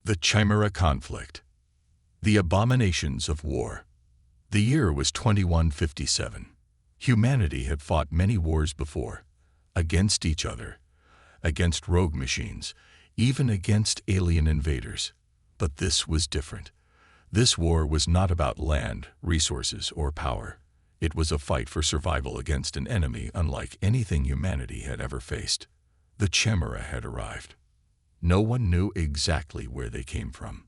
The Chimera conflict. The abominations of war. The year was 2157. Humanity had fought many wars before, against each other, against rogue machines, even against alien invaders. But this was different. This war was not about land, resources, or power. It was a fight for survival against an enemy unlike anything humanity had ever faced. The Chimera had arrived. No one knew exactly where they came from.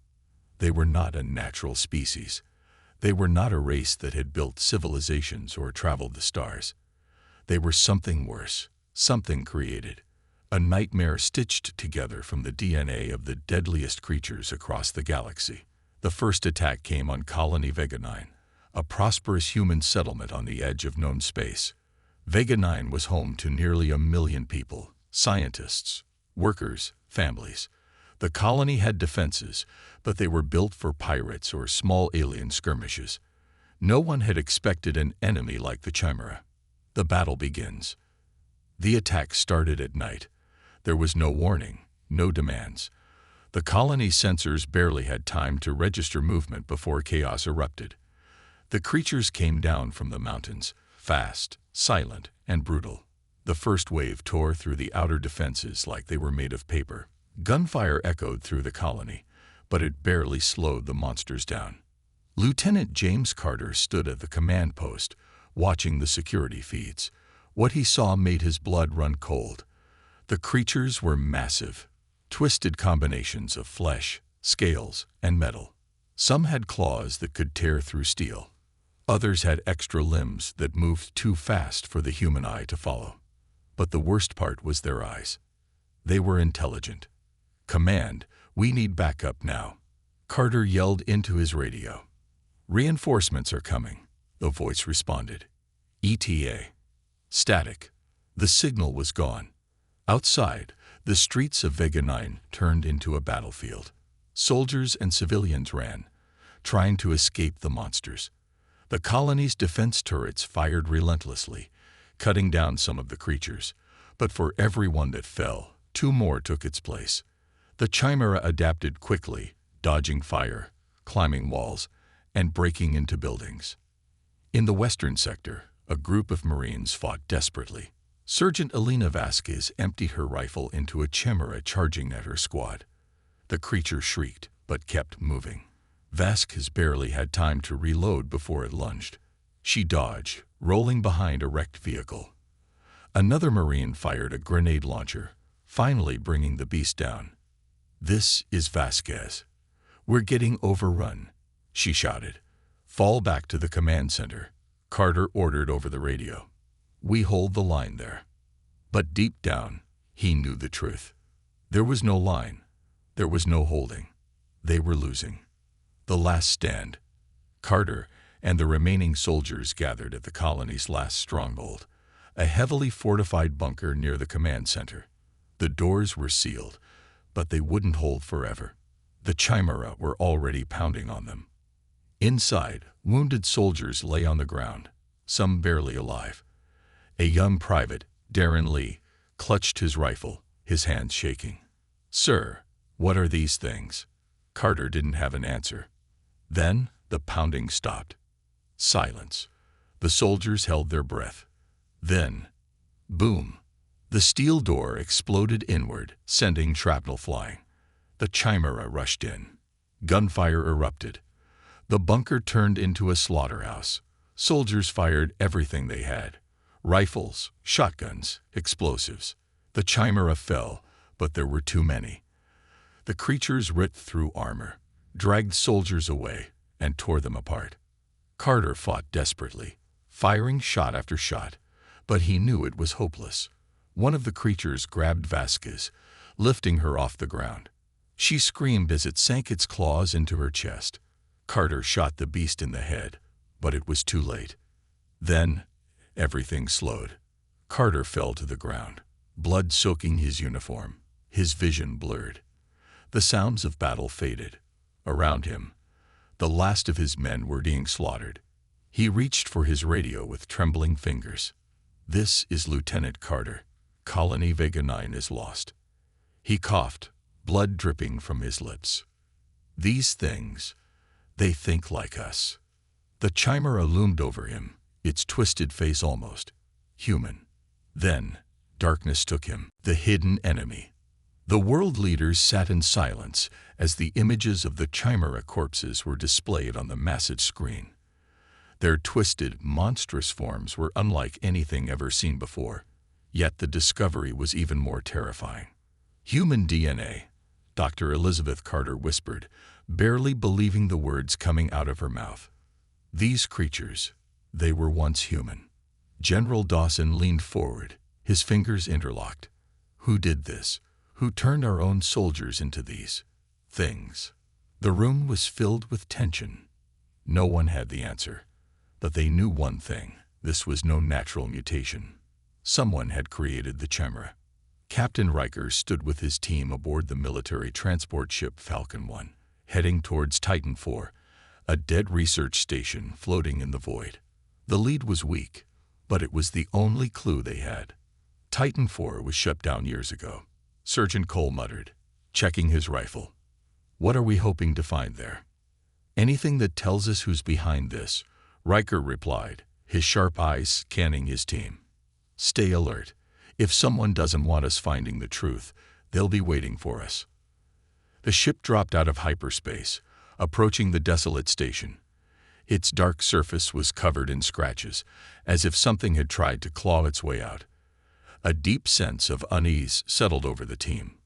They were not a natural species. They were not a race that had built civilizations or traveled the stars. They were something worse, something created, a nightmare stitched together from the DNA of the deadliest creatures across the galaxy. The first attack came on Colony Vega 9, a prosperous human settlement on the edge of known space. Vega 9 was home to nearly 1 million people, scientists, workers, families. The colony had defenses, but they were built for pirates or small alien skirmishes. No one had expected an enemy like the Chimera. The battle begins. The attack started at night. There was no warning, no demands. The colony's sensors barely had time to register movement before chaos erupted. The creatures came down from the mountains, fast, silent, and brutal. The first wave tore through the outer defenses like they were made of paper. Gunfire echoed through the colony, but it barely slowed the monsters down. Lieutenant James Carter stood at the command post, watching the security feeds. What he saw made his blood run cold. The creatures were massive, twisted combinations of flesh, scales, and metal. Some had claws that could tear through steel. Others had extra limbs that moved too fast for the human eye to follow. But the worst part was their eyes. They were intelligent. "Command, we need backup now," Carter yelled into his radio. "Reinforcements are coming," the voice responded. ETA. Static. The signal was gone. Outside, the streets of Vega 9 turned into a battlefield. Soldiers and civilians ran, trying to escape the monsters. The colony's defense turrets fired relentlessly, cutting down some of the creatures. But for every one that fell, 2 more took its place. The Chimera adapted quickly, dodging fire, climbing walls, and breaking into buildings. In the western sector, a group of Marines fought desperately. Sergeant Elena Vasquez emptied her rifle into a Chimera charging at her squad. The creature shrieked, but kept moving. Vasquez barely had time to reload before it lunged. She dodged, rolling behind a wrecked vehicle. Another Marine fired a grenade launcher, finally bringing the beast down. "This is Vasquez. We're getting overrun," she shouted. "Fall back to the command center," Carter ordered over the radio. "We hold the line there." But deep down, he knew the truth. There was no line. There was no holding. They were losing. The last stand. Carter and the remaining soldiers gathered at the colony's last stronghold, a heavily fortified bunker near the command center. The doors were sealed, but they wouldn't hold forever. The Chimera were already pounding on them. Inside, wounded soldiers lay on the ground, some barely alive. A young private, Darren Lee, clutched his rifle, his hands shaking. "Sir, what are these things?" Carter didn't have an answer. Then the pounding stopped. Silence. The soldiers held their breath. Then, boom! The steel door exploded inward, sending shrapnel flying. The Chimera rushed in. Gunfire erupted. The bunker turned into a slaughterhouse. Soldiers fired everything they had: rifles, shotguns, explosives. The Chimera fell, but there were too many. The creatures ripped through armor, dragged soldiers away, and tore them apart. Carter fought desperately, firing shot after shot, but he knew it was hopeless. One of the creatures grabbed Vasquez, lifting her off the ground. She screamed as it sank its claws into her chest. Carter shot the beast in the head, but it was too late. Then, everything slowed. Carter fell to the ground, blood soaking his uniform, his vision blurred. The sounds of battle faded. Around him, the last of his men were being slaughtered. He reached for his radio with trembling fingers. "This is Lieutenant Carter. Colony Vega 9 is lost." He coughed, blood dripping from his lips. These things, they think like us. The Chimera loomed over him, its twisted face almost human. Then, darkness took him, the hidden enemy. The world leaders sat in silence as the images of the Chimera corpses were displayed on the massive screen. Their twisted, monstrous forms were unlike anything ever seen before, yet the discovery was even more terrifying. Human DNA, Dr. Elizabeth Carter whispered, barely believing the words coming out of her mouth. These creatures, they were once human. General Dawson leaned forward, his fingers interlocked. Who did this? Who turned our own soldiers into these things? The room was filled with tension. No one had the answer, but they knew one thing. This was no natural mutation. Someone had created the Chimera. Captain Riker stood with his team aboard the military transport ship Falcon 1, heading towards Titan IV, a dead research station floating in the void. The lead was weak, but it was the only clue they had. Titan IV was shut down years ago, Sergeant Cole muttered, checking his rifle. What are we hoping to find there? Anything that tells us who's behind this, Riker replied, his sharp eyes scanning his team. Stay alert. If someone doesn't want us finding the truth, they'll be waiting for us. The ship dropped out of hyperspace, approaching the desolate station. Its dark surface was covered in scratches, as if something had tried to claw its way out. A deep sense of unease settled over the team.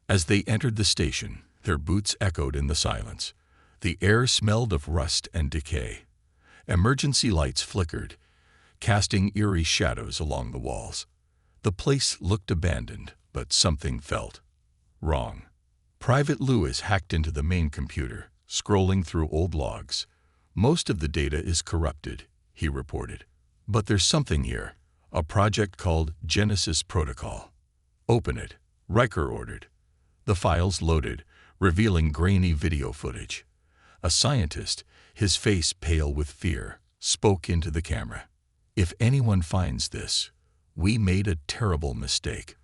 As they entered the station, their boots echoed in the silence. The air smelled of rust and decay. Emergency lights flickered, casting eerie shadows along the walls. The place looked abandoned, but something felt wrong. Private Lewis hacked into the main computer, scrolling through old logs. Most of the data is corrupted, he reported. But there's something here, a project called Genesis Protocol. Open it, Riker ordered. The files loaded, revealing grainy video footage. A scientist, his face pale with fear, spoke into the camera. If anyone finds this, we made a terrible mistake.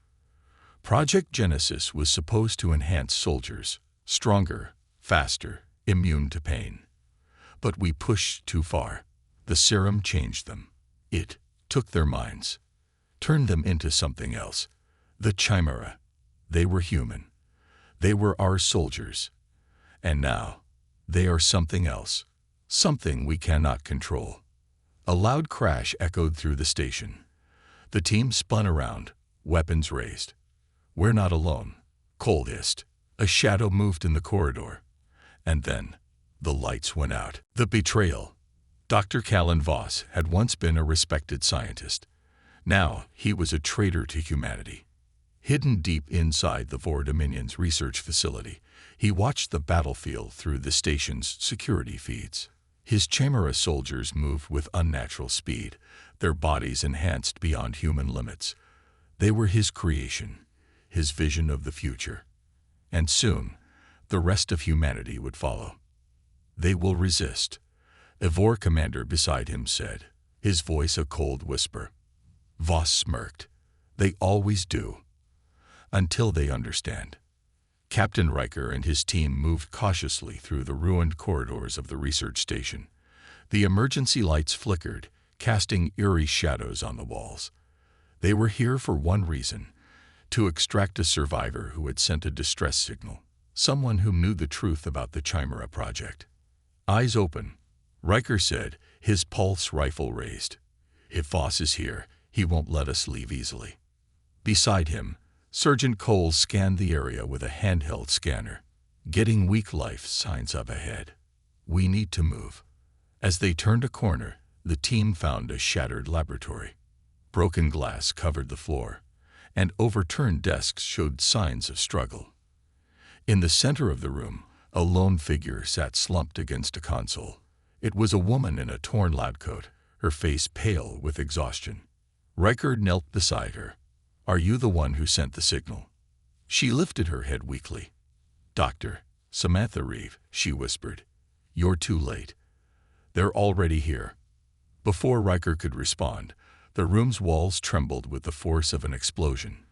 Project Genesis was supposed to enhance soldiers, stronger, faster, immune to pain. But we pushed too far. The serum changed them. It took their minds, turned them into something else. The Chimera. They were human. They were our soldiers. And now, they are something else. Something we cannot control. A loud crash echoed through the station. The team spun around, weapons raised. We're not alone, Cole hissed. A shadow moved in the corridor. And then, the lights went out. The betrayal. Dr. Kalen Voss had once been a respected scientist. Now, he was a traitor to humanity. Hidden deep inside the Vorr Dominion's research facility, he watched the battlefield through the station's security feeds. His Chimera soldiers moved with unnatural speed, their bodies enhanced beyond human limits. They were his creation, his vision of the future. And soon, the rest of humanity would follow. They will resist, a Vorr commander beside him said, his voice a cold whisper. Voss smirked. They always do. Until they understand. Captain Riker and his team moved cautiously through the ruined corridors of the research station. The emergency lights flickered, casting eerie shadows on the walls. They were here for one reason, to extract a survivor who had sent a distress signal, someone who knew the truth about the Chimera project. Eyes open, Riker said, his pulse rifle raised. If Voss is here, he won't let us leave easily. Beside him, Sergeant Cole scanned the area with a handheld scanner, getting weak life signs up ahead. We need to move. As they turned a corner, the team found a shattered laboratory. Broken glass covered the floor, and overturned desks showed signs of struggle. In the center of the room, a lone figure sat slumped against a console. It was a woman in a torn lab coat, her face pale with exhaustion. Riker knelt beside her. Are you the one who sent the signal? She lifted her head weakly. Dr. Samantha Reeve, she whispered. You're too late. They're already here. Before Riker could respond, the room's walls trembled with the force of an explosion.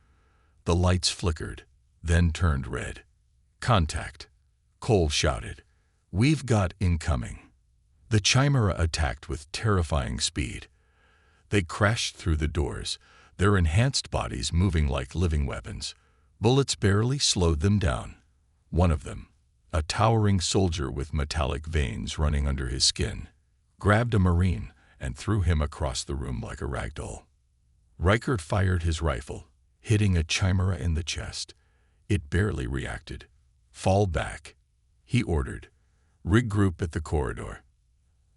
The lights flickered, then turned red. Contact, Cole shouted, We've got incoming. The Chimera attacked with terrifying speed. They crashed through the doors, their enhanced bodies moving like living weapons. Bullets barely slowed them down. One of them, a towering soldier with metallic veins running under his skin, grabbed a Marine and threw him across the room like a rag doll. Riker fired his rifle, hitting a Chimera in the chest. It barely reacted. "Fall back," he ordered. "Regroup at the corridor."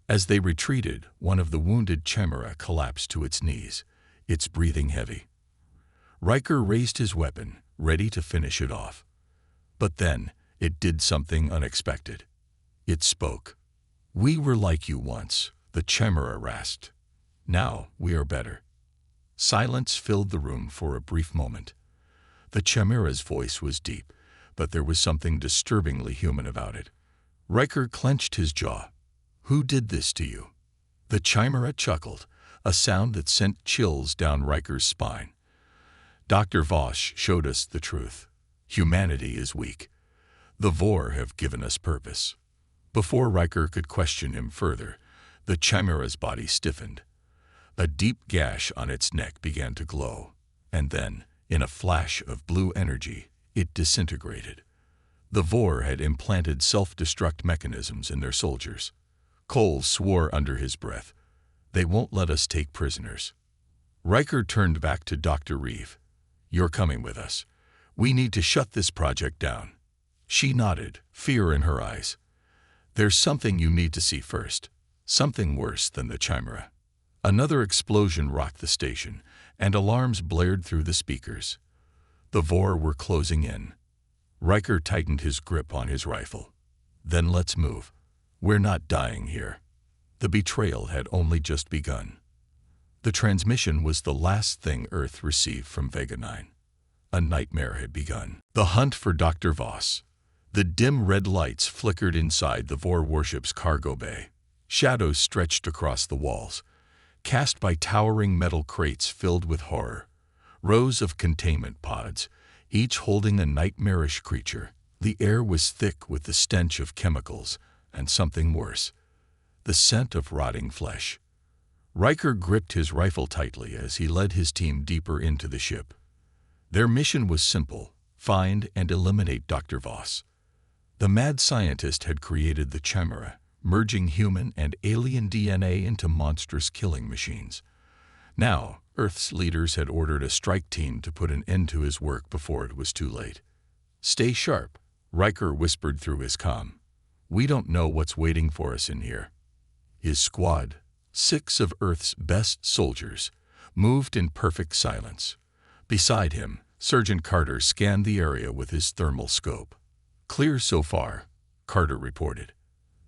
As they retreated, one of the wounded Chimera collapsed to its knees, its breathing heavy. Riker raised his weapon, ready to finish it off. But then, it did something unexpected. It spoke. "We were like you once," the Chimera rasped. "Now we are better." Silence filled the room for a brief moment. The Chimera's voice was deep, but there was something disturbingly human about it. Riker clenched his jaw. "Who did this to you?" The Chimera chuckled, a sound that sent chills down Riker's spine. "Dr. Voss showed us the truth. Humanity is weak. The Vorr have given us purpose." Before Riker could question him further, the Chimera's body stiffened. A deep gash on its neck began to glow, and then, in a flash of blue energy, it disintegrated. The Vorr had implanted self-destruct mechanisms in their soldiers. Cole swore under his breath, "They won't let us take prisoners." Riker turned back to Dr. Reeve. "You're coming with us. We need to shut this project down." She nodded, fear in her eyes. "There's something you need to see first. Something worse than the Chimera." Another explosion rocked the station, and alarms blared through the speakers. The Vorr were closing in. Riker tightened his grip on his rifle. "Then let's move. We're not dying here." The betrayal had only just begun. The transmission was the last thing Earth received from Vega 9. A nightmare had begun. The hunt for Dr. Voss. The dim red lights flickered inside the Vorr warship's cargo bay. Shadows stretched across the walls, cast by towering metal crates filled with horror. Rows of containment pods, each holding a nightmarish creature. The air was thick with the stench of chemicals, and something worse, the scent of rotting flesh. Riker gripped his rifle tightly as he led his team deeper into the ship. Their mission was simple: find and eliminate Dr. Voss. The mad scientist had created the Chimera, merging human and alien DNA into monstrous killing machines. Now, Earth's leaders had ordered a strike team to put an end to his work before it was too late. "Stay sharp," Riker whispered through his comm. "We don't know what's waiting for us in here." His squad, 6 of Earth's best soldiers, moved in perfect silence. Beside him, Sergeant Carter scanned the area with his thermal scope. "Clear so far," Carter reported.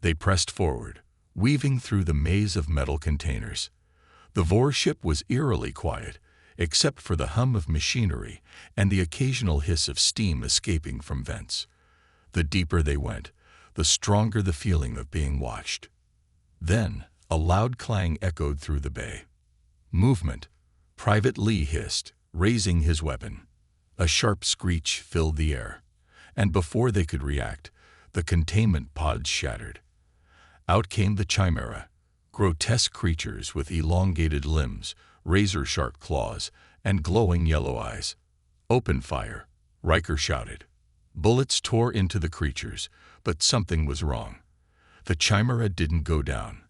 They pressed forward, weaving through the maze of metal containers. The Vorr ship was eerily quiet, except for the hum of machinery and the occasional hiss of steam escaping from vents. The deeper they went, the stronger the feeling of being watched. Then, a loud clang echoed through the bay. "Movement," Private Lee hissed, raising his weapon. A sharp screech filled the air, and before they could react, the containment pods shattered. Out came the Chimera, grotesque creatures with elongated limbs, razor-sharp claws, and glowing yellow eyes. "Open fire," Riker shouted. Bullets tore into the creatures, but something was wrong. The Chimera didn't go down.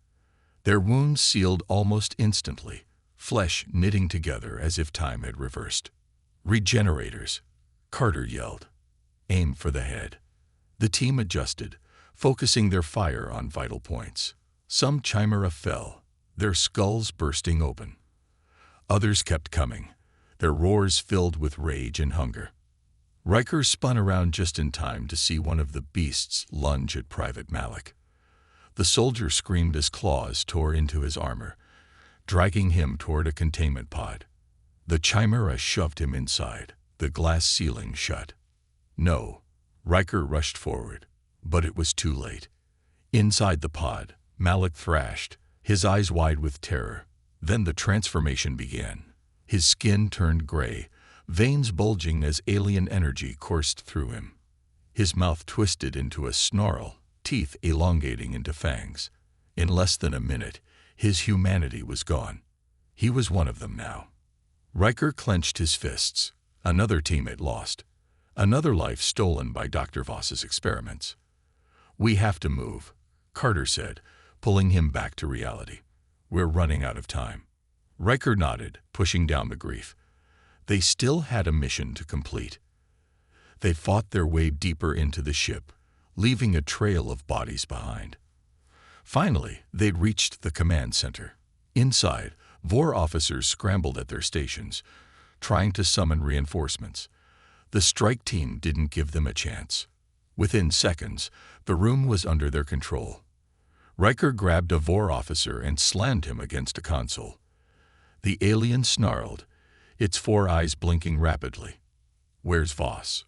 Their wounds sealed almost instantly, flesh knitting together as if time had reversed. "Regenerators," Carter yelled. "Aim for the head." The team adjusted, focusing their fire on vital points. Some Chimera fell, their skulls bursting open. Others kept coming, their roars filled with rage and hunger. Riker spun around just in time to see one of the beasts lunge at Private Malik. The soldier screamed as claws tore into his armor, dragging him toward a containment pod. The Chimera shoved him inside, the glass ceiling shut. "No." Riker rushed forward, but it was too late. Inside the pod, Malik thrashed, his eyes wide with terror. Then the transformation began. His skin turned gray, veins bulging as alien energy coursed through him. His mouth twisted into a snarl, teeth elongating into fangs. In less than a minute, his humanity was gone. He was one of them now. Riker clenched his fists. Another teammate lost. Another life stolen by Dr. Voss's experiments. "We have to move," Carter said, pulling him back to reality. "We're running out of time." Riker nodded, pushing down the grief. They still had a mission to complete. They fought their way deeper into the ship, leaving a trail of bodies behind. Finally, they'd reached the command center. Inside, Vorr officers scrambled at their stations, trying to summon reinforcements. The strike team didn't give them a chance. Within seconds, the room was under their control. Riker grabbed a Vorr officer and slammed him against a console. The alien snarled, its 4 eyes blinking rapidly. "Where's Voss?"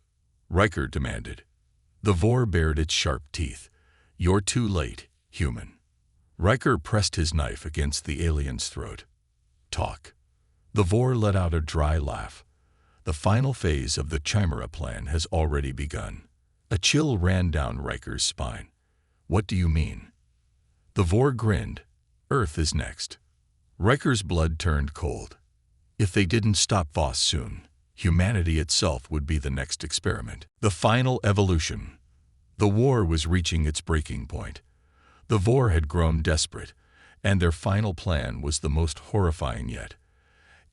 Riker demanded. The Vorr bared its sharp teeth. "You're too late, human." Riker pressed his knife against the alien's throat. "Talk." The Vorr let out a dry laugh. "The final phase of the Chimera plan has already begun." A chill ran down Riker's spine. "What do you mean?" The Vorr grinned. "Earth is next." Riker's blood turned cold. If they didn't stop Voss soon, humanity itself would be the next experiment. The final evolution. The war was reaching its breaking point. The Vorr had grown desperate, and their final plan was the most horrifying yet.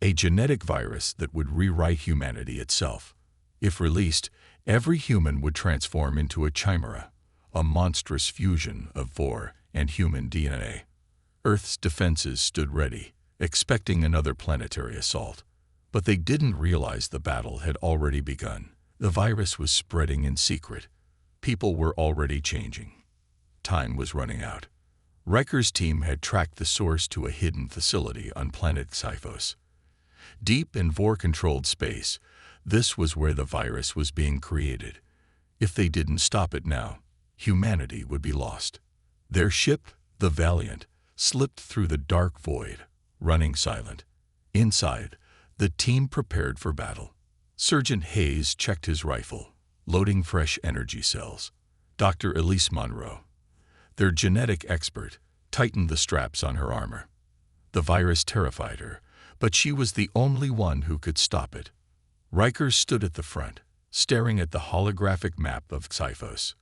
A genetic virus that would rewrite humanity itself. If released, every human would transform into a chimera, a monstrous fusion of Vorr and human DNA. Earth's defenses stood ready, expecting another planetary assault. But they didn't realize the battle had already begun. The virus was spreading in secret. People were already changing. Time was running out. Riker's team had tracked the source to a hidden facility on planet Sifos. Deep in Vorr-controlled space, this was where the virus was being created. If they didn't stop it now, humanity would be lost. Their ship, the Valiant, slipped through the dark void, running silent. Inside, the team prepared for battle. Sergeant Hayes checked his rifle, loading fresh energy cells. Dr. Elise Monroe, their genetic expert, tightened the straps on her armor. The virus terrified her, but she was the only one who could stop it. Riker stood at the front, staring at the holographic map of Sifos.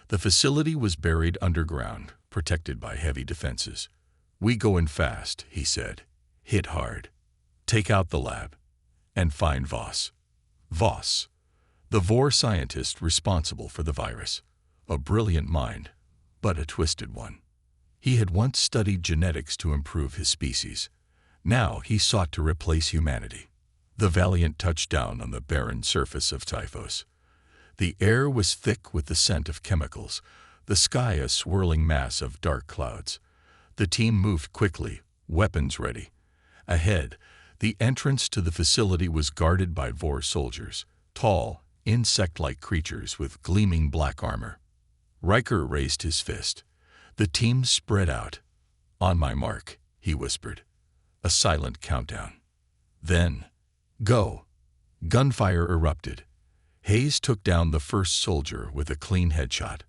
The facility was buried underground, protected by heavy defenses. "We go in fast," he said. "Hit hard. Take out the lab. And find Voss." Voss, the Vorr scientist responsible for the virus. A brilliant mind, but a twisted one. He had once studied genetics to improve his species. Now he sought to replace humanity. The Valiant touched down on the barren surface of Typhos. The air was thick with the scent of chemicals, the sky a swirling mass of dark clouds. The team moved quickly, weapons ready. Ahead, the entrance to the facility was guarded by Vorr soldiers, tall, insect-like creatures with gleaming black armor. Riker raised his fist. The team spread out. "On my mark," he whispered. A silent countdown. Then, go! Gunfire erupted. Hayes took down the first soldier with a clean headshot.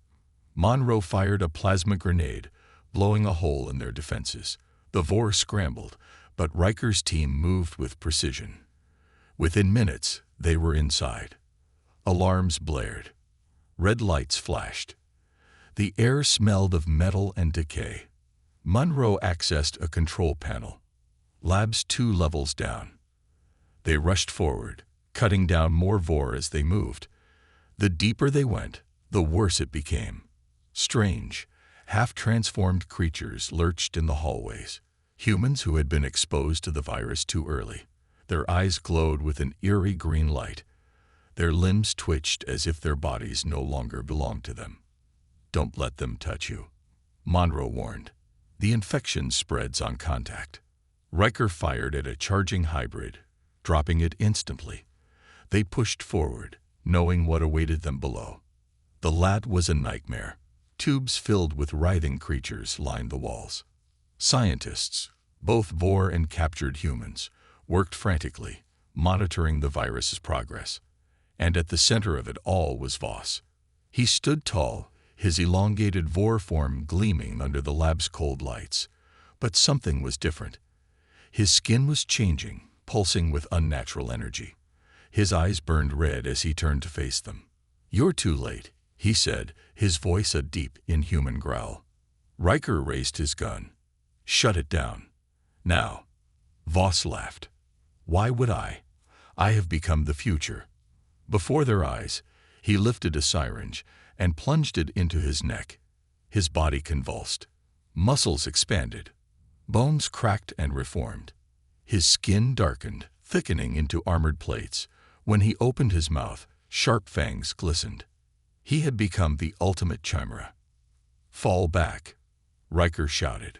Monroe fired a plasma grenade, blowing a hole in their defenses. The Vorr scrambled, but Riker's team moved with precision. Within minutes, they were inside. Alarms blared. Red lights flashed. The air smelled of metal and decay. Monroe accessed a control panel. Labs 2 levels down. They rushed forward, cutting down more Vorr as they moved. The deeper they went, the worse it became. Strange, half-transformed creatures lurched in the hallways. Humans who had been exposed to the virus too early. Their eyes glowed with an eerie green light. Their limbs twitched as if their bodies no longer belonged to them. "Don't let them touch you," Monroe warned. "The infection spreads on contact." Riker fired at a charging hybrid, dropping it instantly. They pushed forward, knowing what awaited them below. The lab was a nightmare. Tubes filled with writhing creatures lined the walls. Scientists, both Vorr and captured humans, worked frantically, monitoring the virus's progress. And at the center of it all was Voss. He stood tall, his elongated Vorr form gleaming under the lab's cold lights. But something was different. His skin was changing, pulsing with unnatural energy. His eyes burned red as he turned to face them. "You're too late," he said, his voice a deep, inhuman growl. Riker raised his gun. "Shut it down. Now." Voss laughed. "Why would I? I have become the future." Before their eyes, he lifted a syringe and plunged it into his neck. His body convulsed. Muscles expanded. Bones cracked and reformed. His skin darkened, thickening into armored plates. When he opened his mouth, sharp fangs glistened. He had become the ultimate Chimera. "Fall back," Riker shouted.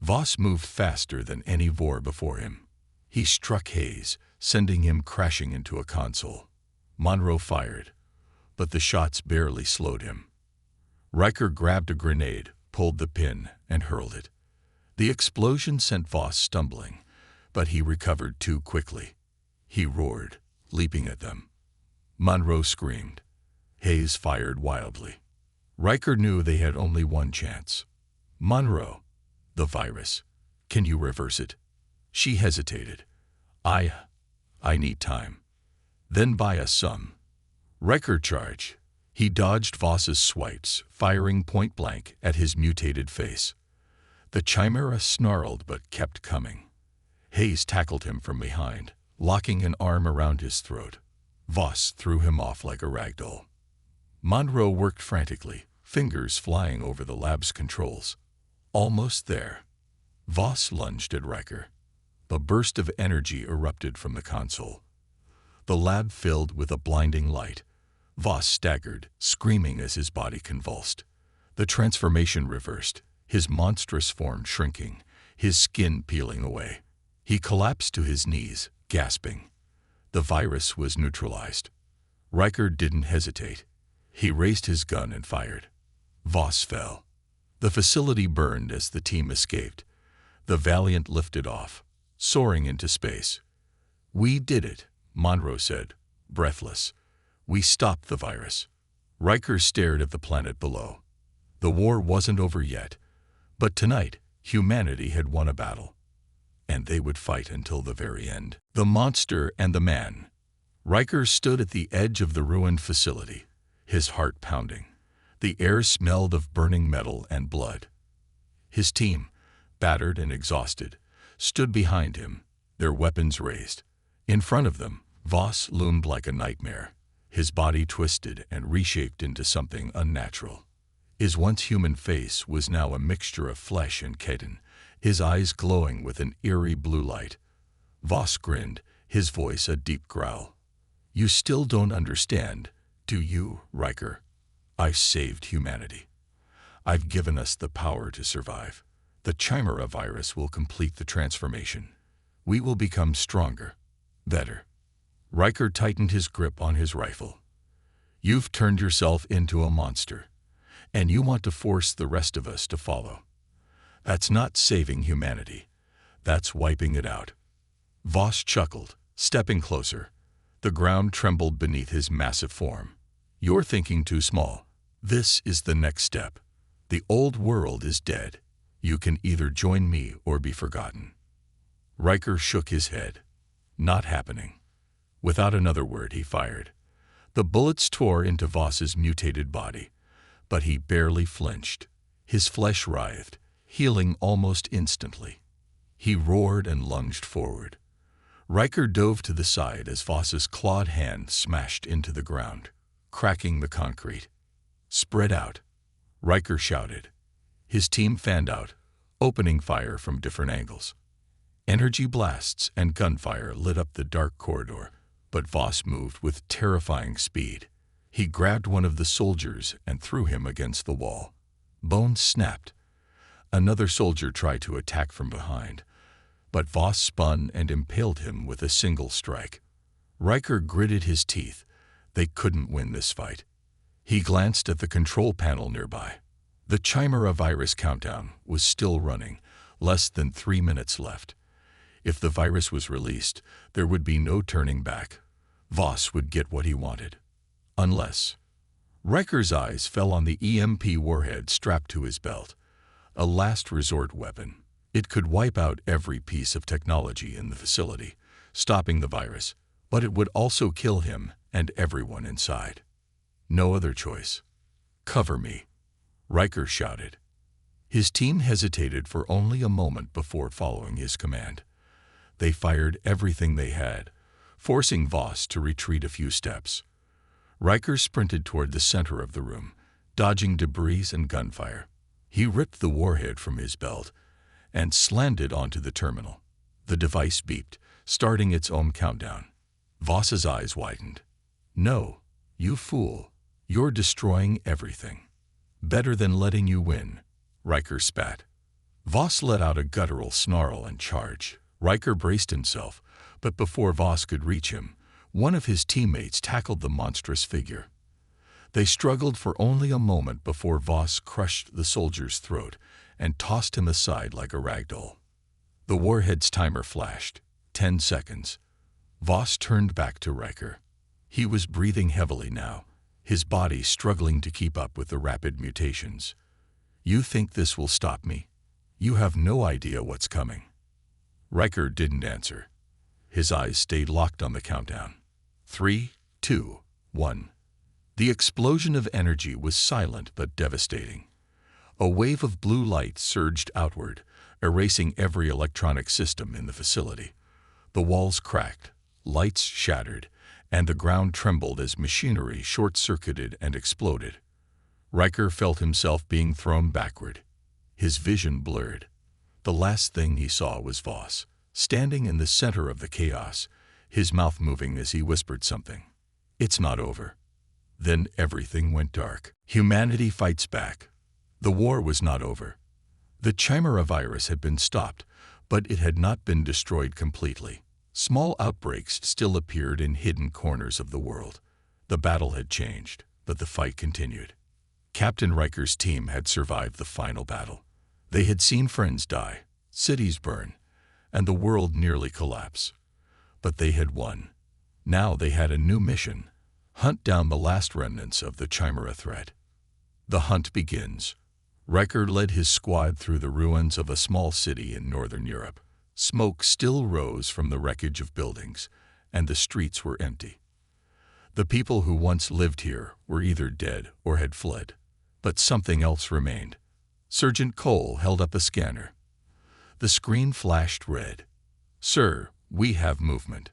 Voss moved faster than any Vorr before him. He struck Hayes, sending him crashing into a console. Monroe fired, but the shots barely slowed him. Riker grabbed a grenade, pulled the pin, and hurled it. The explosion sent Voss stumbling, but he recovered too quickly. He roared, leaping at them. Monroe screamed. Hayes fired wildly. Riker knew they had only one chance. "Monroe, the virus. Can you reverse it?" She hesitated. I need time." "Then buy us some." Riker charged. He dodged Voss's swipes, firing point blank at his mutated face. The Chimera snarled but kept coming. Hayes tackled him from behind, locking an arm around his throat. Voss threw him off like a ragdoll. Monroe worked frantically, fingers flying over the lab's controls. Almost there. Voss lunged at Riker. A burst of energy erupted from the console. The lab filled with a blinding light. Voss staggered, screaming as his body convulsed. The transformation reversed, his monstrous form shrinking, his skin peeling away. He collapsed to his knees, gasping. The virus was neutralized. Riker didn't hesitate. He raised his gun and fired. Voss fell. The facility burned as the team escaped. The Valiant lifted off, soaring into space. "We did it," Monroe said, breathless. "We stopped the virus." Riker stared at the planet below. The war wasn't over yet, but tonight humanity had won a battle, and they would fight until the very end. The monster and the man. Riker stood at the edge of the ruined facility, his heart pounding. The air smelled of burning metal and blood. His team, battered and exhausted, stood behind him, their weapons raised. In front of them, Voss loomed like a nightmare, his body twisted and reshaped into something unnatural. His once human face was now a mixture of flesh and chitin, his eyes glowing with an eerie blue light. Voss grinned, his voice a deep growl. "You still don't understand, do you, Riker? I've saved humanity. I've given us the power to survive. The Chimera virus will complete the transformation. We will become stronger, better." Riker tightened his grip on his rifle. "You've turned yourself into a monster, and you want to force the rest of us to follow. That's not saving humanity. That's wiping it out." Voss chuckled, stepping closer. The ground trembled beneath his massive form. "You're thinking too small. This is the next step. The old world is dead. You can either join me or be forgotten." Riker shook his head. "Not happening." Without another word, he fired. The bullets tore into Voss's mutated body, but he barely flinched. His flesh writhed, healing almost instantly. He roared and lunged forward. Riker dove to the side as Voss's clawed hand smashed into the ground, cracking the concrete. "Spread out," Riker shouted. His team fanned out, opening fire from different angles. Energy blasts and gunfire lit up the dark corridor, but Voss moved with terrifying speed. He grabbed one of the soldiers and threw him against the wall. Bones snapped. Another soldier tried to attack from behind, but Voss spun and impaled him with a single strike. Riker gritted his teeth. They couldn't win this fight. He glanced at the control panel nearby. The Chimera virus countdown was still running, less than 3 minutes left. If the virus was released, there would be no turning back. Voss would get what he wanted. Unless... Riker's eyes fell on the EMP warhead strapped to his belt, a last resort weapon. It could wipe out every piece of technology in the facility, stopping the virus, but it would also kill him and everyone inside. No other choice. "Cover me," Riker shouted. His team hesitated for only a moment before following his command. They fired everything they had, forcing Voss to retreat a few steps. Riker sprinted toward the center of the room, dodging debris and gunfire. He ripped the warhead from his belt and slammed it onto the terminal. The device beeped, starting its own countdown. Voss's eyes widened. "No, you fool. You're destroying everything." "Better than letting you win," Riker spat. Voss let out a guttural snarl and charged. Riker braced himself, but before Voss could reach him, one of his teammates tackled the monstrous figure. They struggled for only a moment before Voss crushed the soldier's throat and tossed him aside like a ragdoll. The warhead's timer flashed. 10 seconds. Voss turned back to Riker. He was breathing heavily now, his body struggling to keep up with the rapid mutations. "You think this will stop me? You have no idea what's coming." Riker didn't answer. His eyes stayed locked on the countdown. 3, 2, 1. The explosion of energy was silent but devastating. A wave of blue light surged outward, erasing every electronic system in the facility. The walls cracked, lights shattered, and the ground trembled as machinery short-circuited and exploded. Riker felt himself being thrown backward. His vision blurred. The last thing he saw was Voss, standing in the center of the chaos, his mouth moving as he whispered something. "It's not over." Then everything went dark. Humanity fights back. The war was not over. The Chimera virus had been stopped, but it had not been destroyed completely. Small outbreaks still appeared in hidden corners of the world. The battle had changed, but the fight continued. Captain Riker's team had survived the final battle. They had seen friends die, cities burn, and the world nearly collapse. But they had won. Now they had a new mission: hunt down the last remnants of the Chimera threat. The hunt begins. Riker led his squad through the ruins of a small city in northern Europe. Smoke still rose from the wreckage of buildings, and the streets were empty. The people who once lived here were either dead or had fled. But something else remained. Sergeant Cole held up a scanner. The screen flashed red. "Sir, we have movement."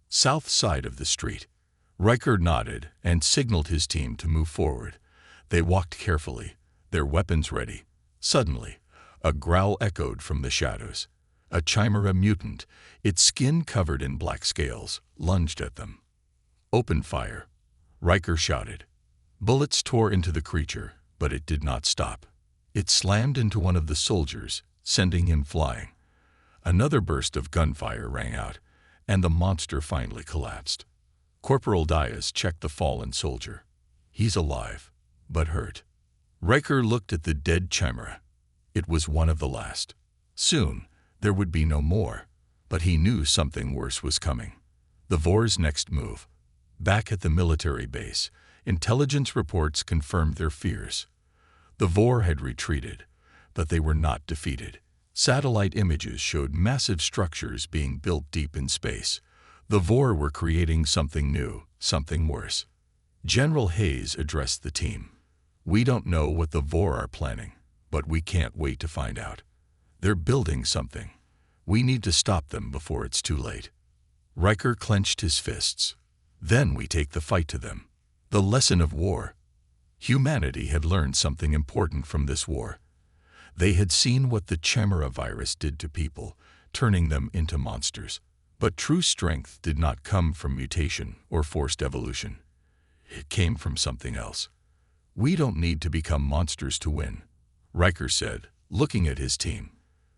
South side of the street. Riker nodded and signaled his team to move forward. They walked carefully, their weapons ready. Suddenly, a growl echoed from the shadows. A Chimera mutant, its skin covered in black scales, lunged at them. "Open fire," Riker shouted. Bullets tore into the creature, but it did not stop. It slammed into one of the soldiers, sending him flying. Another burst of gunfire rang out, and the monster finally collapsed. Corporal Dias checked the fallen soldier. He's alive, but hurt. Riker looked at the dead Chimera. It was one of the last. Soon, there would be no more, but he knew something worse was coming. The Vorr's next move. Back at the military base, intelligence reports confirmed their fears. The Vorr had retreated, but they were not defeated. Satellite images showed massive structures being built deep in space. The Vorr were creating something new, something worse. General Hayes addressed the team. "We don't know what the Vorr are planning, but we can't wait to find out. They're building something. We need to stop them before it's too late." Riker clenched his fists. "Then we take the fight to them." The lesson of war. Humanity had learned something important from this war. They had seen what the Chimera virus did to people, turning them into monsters. But true strength did not come from mutation or forced evolution. It came from something else. "We don't need to become monsters to win," Riker said, looking at his team.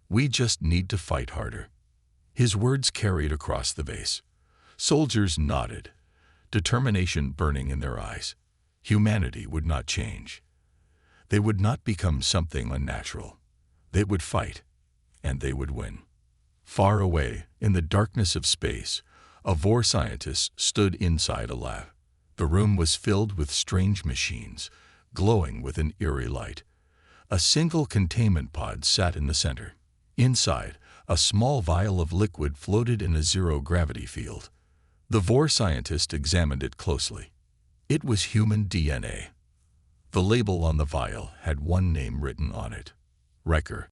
"We just need to fight harder." His words carried across the base. Soldiers nodded, determination burning in their eyes. Humanity would not change. They would not become something unnatural. They would fight, and they would win. Far away, in the darkness of space, a Vorr scientist stood inside a lab. The room was filled with strange machines, glowing with an eerie light. A single containment pod sat in the center. Inside, a small vial of liquid floated in a zero-gravity field. The Vorr scientist examined it closely. It was human DNA. The label on the vial had one name written on it: Riker.